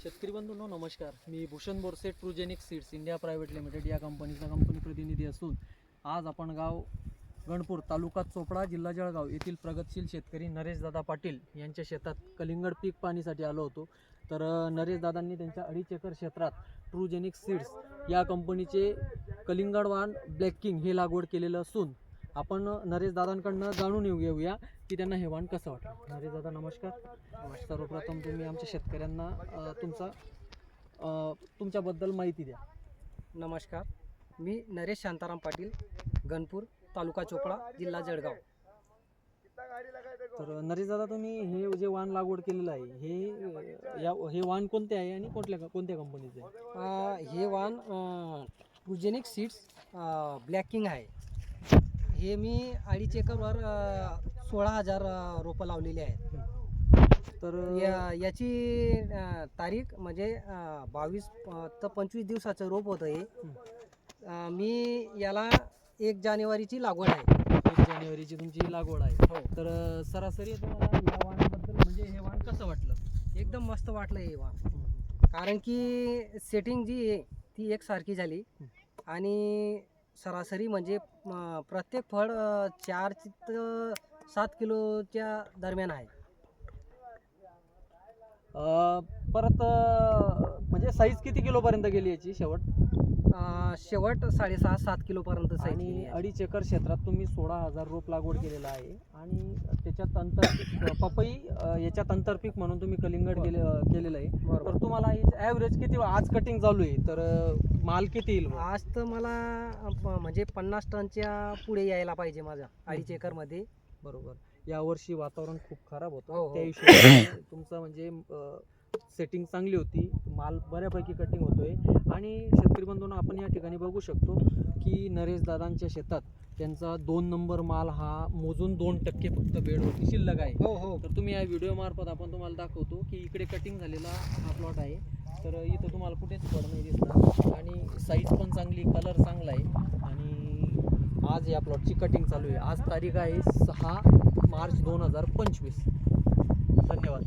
शेतकरी बंधूंनो नमस्कार. मी Bhushan Borse, Trugenic seeds India private limited या कंपनीचा कंपनी प्रतिनिधी असून आज आपण गाव गणपूर, तालुका चोपडा, जिल्हा जळगाव येथील प्रगतशील शेतकरी नरेशदादा पाटील यांच्या शेतात कलिंगड पीक पाणीसाठी आलो होतो. तर नरेशदादांनी त्यांच्या 2.5 एकर क्षेत्रात ट्रुजेनिक सीड्स या कंपनीचे कलिंगड वाण ब्लॅक किंग हे लागवड केलेलं असून आपण नरेशदादांकडनं जाणून घेऊया की त्यांना हे वाण कसं वाटलं. नरेशदादा नमस्कार. सर्वप्रथम तुम्ही आमच्या शेतकऱ्यांना तुमच्याबद्दल माहिती द्या. नमस्कार, मी नरेश शांताराम पाटील, गणपूर, तालुका चोपडा, जिल्हा जळगाव. तर नरेशदादा, तुम्ही हे जे वाण लागवड केलेलं आहे हे वाण कोणते आहे आणि कोणत्या कंपनीचे आहे? हे वाण ट्रुजेनिक सीड्स ब्लॅक किंग आहे. हे मी 2.5 एकरवर 16,000 रोपं लावलेली आहेत. तर याची तारीख म्हणजे 22 ते 25 दिवसाचं रोप होतं हे. मी याला 1 जानेवारीची लागवड आहे. 1 जानेवारीची तुमची लागवड आहे. हो. तर सरासरी तुम्हाला या वाणाबद्दल म्हणजे हे वाण कसं वाटलं? एकदम मस्त वाटलं हे वाण, कारण की सेटिंग जी आहे ती एकसारखी झाली आणि सरासरी म्हणजे प्रत्येक फळ 4 ते 7 किलोच्या दरम्यान आहे. परत म्हणजे साईज किती किलोपर्यंत गेली याची शेवट? शेवट 6.5-7 किलोपर्यंत साईज आणि गेली आहे. 2.5 एकर क्षेत्रात तुम्ही 16,000 रोप लागवड केलेलं आहे आणि त्याच्यात अंतरपीक पपई याच्यात अंतरपीक म्हणून तुम्ही कलिंगड केलेलं आहे. तर तुम्हाला ॲव्हरेज किती आज कटिंग चालू आहे तर माल किती येईल? आज तर मला म्हणजे 50 टनच्या पुढे यायला पाहिजे माझा 2.5 एकरमध्ये. बरोबर. यावर्षी वातावरण खूप खराब होतं. हो. त्या हिशोबाने तुमचं म्हणजे सेटिंग चांगली होती, माल बऱ्यापैकी कटिंग होतोय. आणि शेतकरी बंधूंनो, आपण या ठिकाणी बघू शकतो की नरेशदादांच्या शेतात त्यांचा 2 नंबर माल हा मोजून 2% फक्त बेडवरती शिल्लक आहे. हो. तर तुम्ही या व्हिडिओ मार्फत आपण तुम्हाला दाखवतो की इकडे कटिंग झालेला हा प्लॉट आहे. तर इथं तुम्हाला कुठेच फळ नाही दिसणार आणि साईज पण चांगली, कलर चांगला आहे. आणि आज या प्लॉटची कटिंग चालू आहे. आज तारीख आहे 6 मार्च 2025. धन्यवाद.